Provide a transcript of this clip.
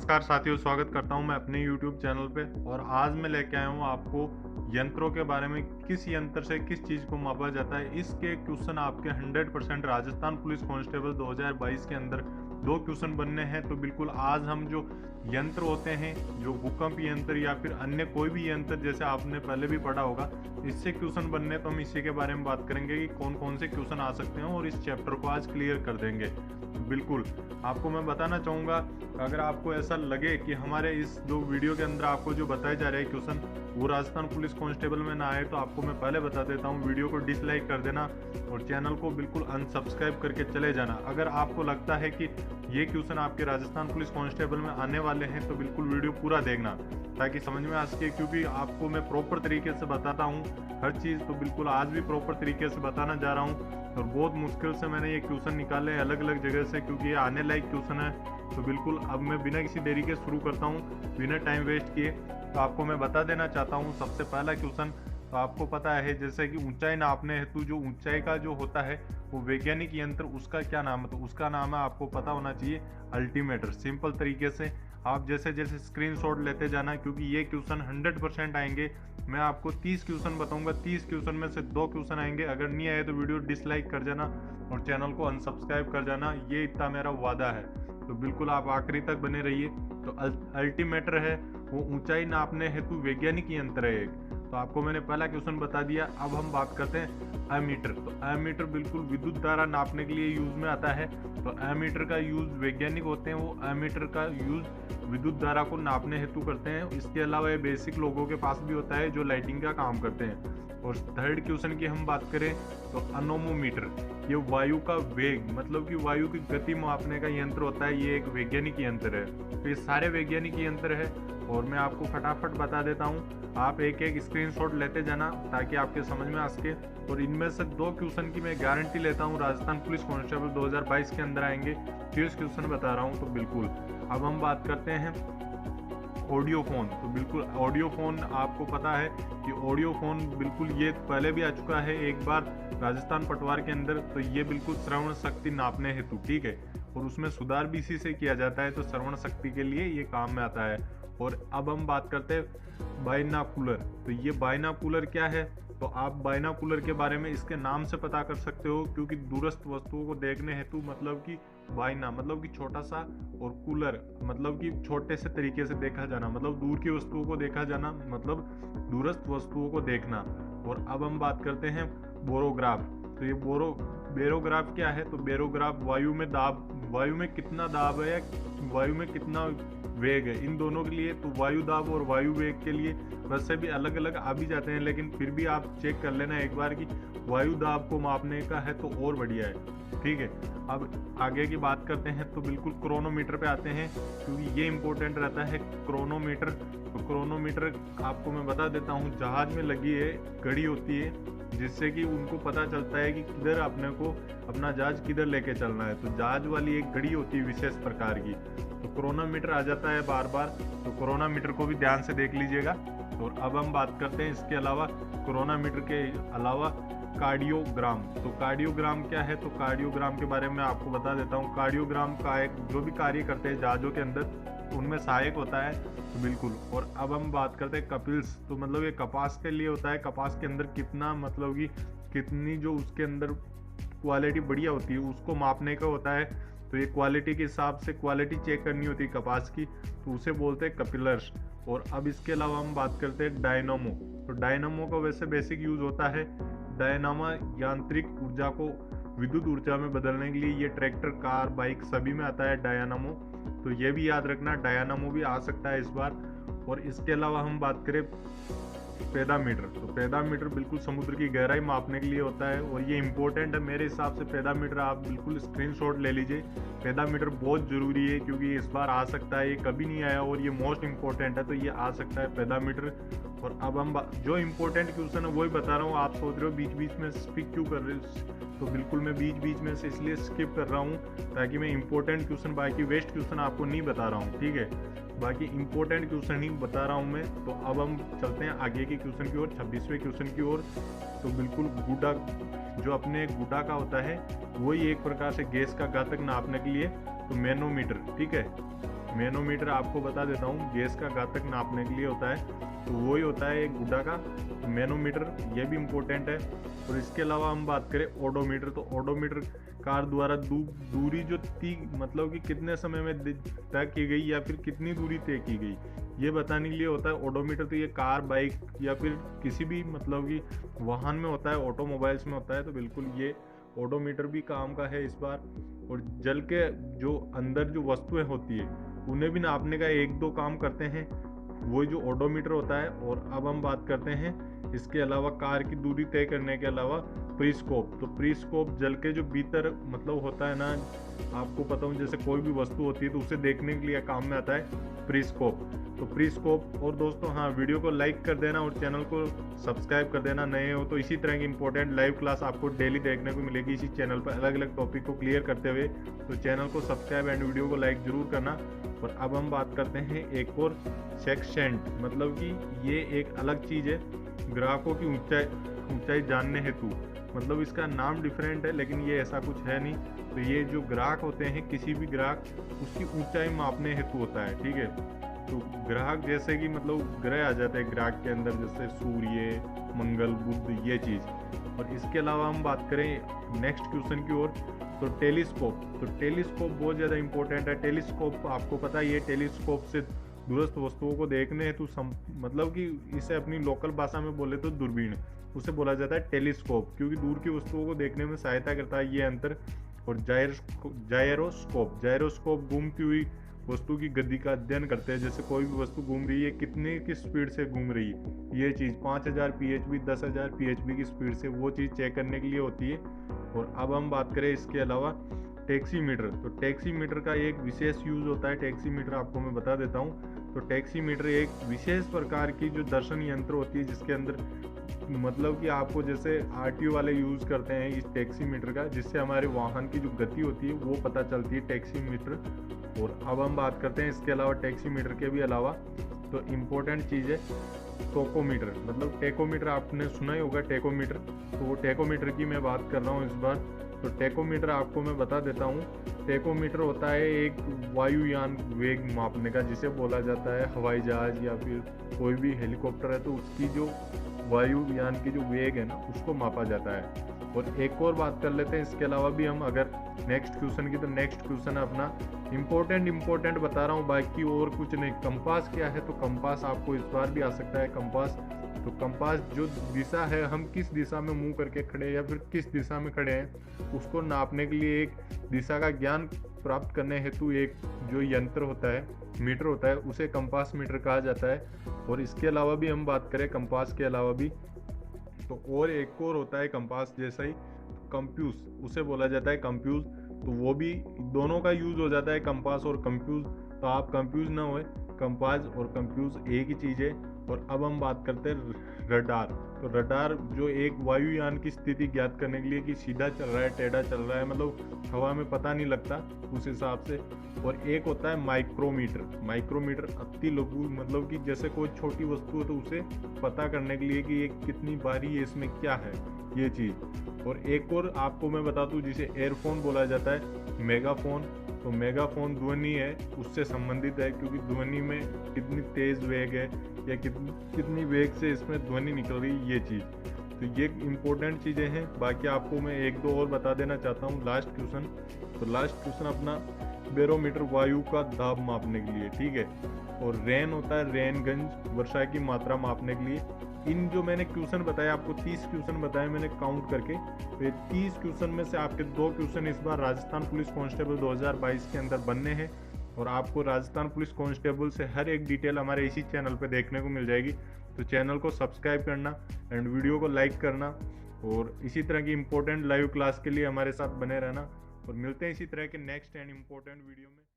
नमस्कार साथियों, स्वागत करता हूं मैं अपने YouTube चैनल पे। और आज मैं लेके आया हूं आपको यंत्रों के बारे में, किस यंत्र से किस चीज़ को मापा जाता है। इसके क्वेश्चन आपके 100% राजस्थान पुलिस कांस्टेबल 2022 के अंदर 2 क्वेश्चन बनने हैं। तो बिल्कुल आज हम जो यंत्र होते हैं, जो भूकंप यंत्र या फिर अन्य कोई भी यंत्र जैसे आपने पहले भी पढ़ा होगा, इससे क्वेश्चन बनने, तो हम इसी के बारे में बात करेंगे कि कौन कौन से क्वेश्चन आ सकते हैं और इस चैप्टर को आज क्लियर कर देंगे। बिल्कुल आपको मैं बताना चाहूँगा, अगर आपको ऐसा लगे कि हमारे इस जो वीडियो के अंदर आपको जो बताए जा रहे हैं क्वेश्चन वो राजस्थान पुलिस कांस्टेबल में ना आए, तो आपको मैं पहले बता देता हूँ, वीडियो को डिसलाइक कर देना और चैनल को बिल्कुल अनसब्सक्राइब करके चले जाना। अगर आपको लगता है कि ये क्वेश्चन आपके राजस्थान पुलिस कांस्टेबल में आने वाले हैं तो बिल्कुल वीडियो पूरा देखना ताकि समझ में आ सके, क्योंकि आपको मैं प्रॉपर तरीके से बताता हूँ हर चीज़। तो बिल्कुल आज भी प्रॉपर तरीके से बताना जा रहा हूँ और बहुत मुश्किल से मैंने ये क्वेश्चन निकाले अलग अलग जगह से, क्योंकि ये आने लायक क्वेश्चन है। तो बिल्कुल अब मैं बिना किसी देरी के शुरू करता हूँ, बिना टाइम वेस्ट किए। तो आपको मैं बता देना चाहता हूँ सबसे पहला क्वेश्चन। तो आपको पता है जैसे कि ऊंचाई नापने हेतु जो ऊंचाई का जो होता है वो वैज्ञानिक यंत्र, उसका क्या नाम है? तो उसका नाम है, आपको पता होना चाहिए, अल्टीमीटर। सिंपल तरीके से आप जैसे जैसे स्क्रीनशॉट लेते जाना, क्योंकि ये क्वेश्चन 100% आएंगे। मैं आपको 30 क्वेश्चन बताऊंगा, 30 क्वेश्चन में से 2 क्वेश्चन आएंगे। अगर नहीं आए तो वीडियो डिसलाइक कर जाना और चैनल को अनसब्सक्राइब कर जाना, ये इतना मेरा वादा है। तो बिल्कुल आप आखिरी तक बने रहिए। तो अल्टीमीटर है वो ऊंचाई नापने हेतु वैज्ञानिक यंत्र है एक। तो आपको मैंने पहला क्वेश्चन बता दिया। अब हम बात करते हैं एमीटर। तो एमीटर बिल्कुल विद्युत धारा नापने के लिए यूज में आता है। तो एमीटर का यूज वैज्ञानिक होते हैं, वो एमीटर का यूज विद्युत धारा को नापने हेतु करते हैं। इसके अलावा ये बेसिक लोगों के पास भी होता है जो लाइटिंग का काम करते हैं। और थर्ड क्वेश्चन की हम बात करें तो अनोमोमीटर, ये वायु का वेग, मतलब कि वायु की गति मापने का यंत्र होता है। ये एक वैज्ञानिक यंत्र है। तो ये सारे वैज्ञानिक यंत्र है और मैं आपको फटाफट बता देता हूँ। आप एक एक स्क्रीनशॉट लेते जाना ताकि आपके समझ में आ सके। और इनमें से 2 क्वेश्चन की मैं गारंटी लेता हूँ राजस्थान पुलिस कांस्टेबल 2022 के अंदर आएंगे। 30 क्वेश्चन बता रहा हूँ। तो बिल्कुल अब हम बात करते हैं ऑडियो फोन। तो बिल्कुल ऑडियो फोन, आपको पता है कि ऑडियो फोन बिल्कुल ये पहले भी आ चुका है एक बार राजस्थान पटवार के अंदर। तो ये बिल्कुल श्रवण शक्ति नापने हेतु, ठीक है, और उसमें सुधार भी इसी से किया जाता है। तो श्रवण शक्ति के लिए ये काम में आता है। और अब हम बात करते हैं बाइनाकुलर। तो ये बाइनाकुलर क्या है? तो आप बाइनाकुलर के बारे में इसके नाम से पता कर सकते हो, क्योंकि दूरस्थ वस्तुओं को देखने हेतु, मतलब कि बाइना मतलब कि छोटा सा, और कूलर मतलब कि छोटे से तरीके से देखा जाना, मतलब दूर की वस्तुओं को देखा जाना, मतलब दूरस्थ वस्तुओं को देखना। और अब हम बात करते हैं बोरोग्राफ। तो ये बेरोग्राफ क्या है? तो बेरोग्राफ वायु में दाब, वायु में कितना दाब है या वायु में कितना वेग है, इन दोनों के लिए। तो वायु दाब और वायु वेग के लिए वैसे भी अलग अलग आ भी जाते हैं, लेकिन फिर भी आप चेक कर लेना एक बार कि वायु दाब को मापने का है तो और बढ़िया है, ठीक है। अब आगे की बात करते हैं तो बिल्कुल क्रोनोमीटर पे आते हैं, क्योंकि ये इंपॉर्टेंट रहता है क्रोनोमीटर। तो क्रोनोमीटर आपको मैं बता देता हूँ, जहाज में लगी है घड़ी होती है, जिससे कि उनको पता चलता है कि किधर अपने को अपना जहाज किधर लेके चलना है। तो जहाज वाली एक घड़ी होती है विशेष प्रकार की। तो क्रोनोमीटर आ जाता है बार बार। तो क्रोनोमीटर को भी ध्यान से देख लीजिएगा। और अब हम बात करते हैं इसके अलावा, क्रोनोमीटर के अलावा कार्डियोग्राम। तो कार्डियोग्राम क्या है? तो कार्डियोग्राम के बारे में आपको बता देता हूँ। कार्डियोग्राम का एक जो भी कार्य करते हैं जहाजों के अंदर, उनमें सहायक होता है। तो बिल्कुल। और अब हम बात करते हैं कपिल्स। तो मतलब ये कपास के लिए होता है। कपास के अंदर कितना, मतलब कि कितनी जो उसके अंदर क्वालिटी बढ़िया होती है उसको मापने का होता है। तो ये क्वालिटी के हिसाब से क्वालिटी चेक करनी होती है कपास की, तो उसे बोलते हैं कपिलर्स। और अब इसके अलावा हम बात करते हैं डायनामो। तो डायनामो का वैसे बेसिक यूज होता है, डायनामा यांत्रिक ऊर्जा को विद्युत ऊर्जा में बदलने के लिए। ये ट्रैक्टर, कार, बाइक सभी में आता है डायनामो। तो ये भी याद रखना, डायनामो भी आ सकता है इस बार। और इसके अलावा हम बात करें पेदामीटर। तो पेदामीटर बिल्कुल समुद्र की गहराई मापने के लिए होता है और ये इंपॉर्टेंट है मेरे हिसाब से। पेदामीटर आप बिल्कुल स्क्रीनशॉट ले लीजिए। पेदामीटर बहुत ज़रूरी है क्योंकि ये इस बार आ सकता है, ये कभी नहीं आया और ये मोस्ट इंपॉर्टेंट है, तो ये आ सकता है पेदामीटर। और अब हम जो इंपॉर्टेंट क्वेश्चन है वही बता रहा हूँ। आप सोच रहे हो बीच बीच में स्किप क्यों कर रहे हो? तो बिल्कुल मैं बीच बीच में से इसलिए स्किप कर रहा हूँ ताकि मैं इंपॉर्टेंट क्वेश्चन, बाकी वेस्ट क्वेश्चन आपको नहीं बता रहा हूँ, ठीक है। बाकी इंपॉर्टेंट क्वेश्चन ही बता रहा हूँ मैं। तो अब हम चलते हैं आगे के क्वेश्चन की ओर, 26वें क्वेश्चन की ओर। तो बिल्कुल गुडा, जो अपने गुडा का होता है वही एक प्रकार से गैस का घातक नापने के लिए। तो मैनोमीटर, ठीक है। मैनोमीटर आपको बता देता हूँ, गैस का घातक नापने के लिए होता है, तो वही होता है एक गुड्डा का मैनोमीटर, ये भी इम्पोर्टेंट है। और इसके अलावा हम बात करें ओडोमीटर, तो ओडोमीटर कार द्वारा दूरी जो मतलब कि कितने समय में तय की गई या फिर कितनी दूरी तय की गई, ये बताने के लिए होता है ओडोमीटर। तो ये कार, बाइक या फिर किसी भी मतलब कि वाहन में होता है, ऑटोमोबाइल्स में होता है, तो बिल्कुल ये ओडोमीटर भी काम का है इस बार। और जल के जो अंदर जो वस्तुएं होती है उन्हें भी नापने का एक दो काम करते हैं, वो जो ओडोमीटर होता है। और अब हम बात करते हैं इसके अलावा कार की दूरी तय करने के अलावा प्रीस्कोप। तो प्रीस्कोप जल के जो भीतर मतलब होता है ना, आपको पता हो जैसे कोई भी वस्तु होती है तो उसे देखने के लिए काम में आता है प्रीस्कोप। तो प्रीस्कोप। और दोस्तों हाँ, वीडियो को लाइक कर देना और चैनल को सब्सक्राइब कर देना नए हो तो। इसी तरह की इंपॉर्टेंट लाइव क्लास आपको डेली देखने को मिलेगी इसी चैनल पर, अलग अलग टॉपिक को क्लियर करते हुए। तो चैनल को सब्सक्राइब एंड वीडियो को लाइक जरूर करना। और अब हम बात करते हैं एक और सेक्शेंट, मतलब कि ये एक अलग चीज़ है ग्राहकों की ऊंचाई जानने हेतु। मतलब इसका नाम डिफरेंट है लेकिन ये ऐसा कुछ है नहीं। तो ये जो ग्राहक होते हैं, किसी भी ग्राहक, उसकी ऊंचाई मापने हेतु होता है, ठीक है। तो ग्राहक जैसे कि मतलब ग्रह आ जाते हैं ग्राहक के अंदर, जैसे सूर्य, मंगल, बुध, ये चीज़। और इसके अलावा हम बात करें नेक्स्ट क्वेश्चन की ओर, तो टेलीस्कोप। तो टेलीस्कोप बहुत ज़्यादा इंपॉर्टेंट है। टेलीस्कोप आपको पता ही है, टेलीस्कोप से दूरस्थ वस्तुओं को देखने हेतु मतलब कि इसे अपनी लोकल भाषा में बोले तो दूरबीन, उसे बोला जाता है टेलीस्कोप, क्योंकि दूर की वस्तुओं को देखने में सहायता करता है ये अंतर। और जायरोस्कोप घूमती हुई वस्तु की गति का अध्ययन करते हैं, जैसे कोई भी वस्तु घूम रही है कितने की स्पीड से घूम रही है, ये चीज़ 5000 php 10,000 php की स्पीड से, वो चीज़ चेक करने के लिए होती है। और अब हम बात करें इसके अलावा टैक्सीमीटर। तो टैक्सीमीटर का एक विशेष यूज होता है। टैक्सीमीटर आपको मैं बता देता हूँ। तो टैक्सीमीटर एक विशेष प्रकार की जो दर्शन यंत्र होती है, जिसके अंदर मतलब कि आपको जैसे आरटीओ वाले यूज़ करते हैं इस टैक्सीमीटर का, जिससे हमारे वाहन की जो गति होती है वो पता चलती है टैक्सीमीटर। और अब हम बात करते हैं इसके अलावा टैक्सीमीटर के भी अलावा, तो इम्पोर्टेंट चीज़ है टोकोमीटर। मतलब टेकोमीटर आपने सुना ही होगा, टेकोमीटर। तो वो टेकोमीटर की मैं बात कर रहा हूँ इस बार। तो टेकोमीटर आपको मैं बता देता हूँ। टेकोमीटर होता है एक वायुयान वेग मापने का, जिसे बोला जाता है हवाई जहाज या फिर कोई भी हेलीकॉप्टर है तो उसकी जो वायुयान की जो वेग है ना, उसको मापा जाता है। और एक और बात कर लेते हैं इसके अलावा भी हम, अगर नेक्स्ट क्वेश्चन की, तो नेक्स्ट क्वेश्चन है अपना इम्पोर्टेंट बता रहा हूँ, बाकी और कुछ नहीं। कंपास क्या है, तो कंपास आपको इस बार भी आ सकता है कंपास। तो कंपास जो दिशा है, हम किस दिशा में मुंह करके खड़े हैं या फिर किस दिशा में खड़े हैं, उसको नापने के लिए, एक दिशा का ज्ञान प्राप्त करने हेतु एक जो यंत्र होता है, मीटर होता है, उसे कंपास मीटर कहा जाता है। और इसके अलावा भी हम बात करें कंपास के अलावा भी, तो और एक और होता है कंपास जैसा ही, कंप्यूज, उसे बोला जाता है कंप्यूज। तो वो भी दोनों का यूज हो जाता है, कंपास और कंप्यूज। तो आप कंफ्यूज ना होए, कंपास और कंप्यूज एक ही चीज़ है। और अब हम बात करते हैं रडार। तो रडार जो एक वायुयान की स्थिति ज्ञात करने के लिए कि सीधा चल रहा है, टेढ़ा चल रहा है, मतलब हवा में पता नहीं लगता उस हिसाब से। और एक होता है माइक्रोमीटर। माइक्रोमीटर अति लघु, मतलब कि जैसे कोई छोटी वस्तु है तो उसे पता करने के लिए कि ये कितनी भारी है, इसमें क्या है, ये चीज़। और एक और आपको मैं बता दूं, जिसे एयरफोन बोला जाता है, मेगाफोन। तो मेगाफोन ध्वनि है उससे संबंधित है, क्योंकि ध्वनि में कितनी तेज वेग है या कितनी वेग से इसमें ध्वनि निकल रही है, ये चीज़। तो ये इंपॉर्टेंट चीज़ें हैं। बाकी आपको मैं एक दो और बता देना चाहता हूँ लास्ट क्वेश्चन। तो लास्ट क्वेश्चन अपना बैरोमीटर, वायु का दाब मापने के लिए, ठीक है। और रेन होता है, रेनगंज, वर्षा की मात्रा मापने के लिए। इन जो मैंने क्वेश्चन बताए आपको, 30 क्वेश्चन बताए मैंने काउंट करके, तो ये 30 क्वेश्चन में से आपके 2 क्वेश्चन इस बार राजस्थान पुलिस कांस्टेबल 2022 के अंदर बनने हैं। और आपको राजस्थान पुलिस कांस्टेबल से हर एक डिटेल हमारे इसी चैनल पे देखने को मिल जाएगी। तो चैनल को सब्सक्राइब करना एंड वीडियो को लाइक करना, और इसी तरह की इंपॉर्टेंट लाइव क्लास के लिए हमारे साथ बने रहना। और मिलते हैं इसी तरह के नेक्स्ट एंड इम्पोर्टेंट वीडियो में।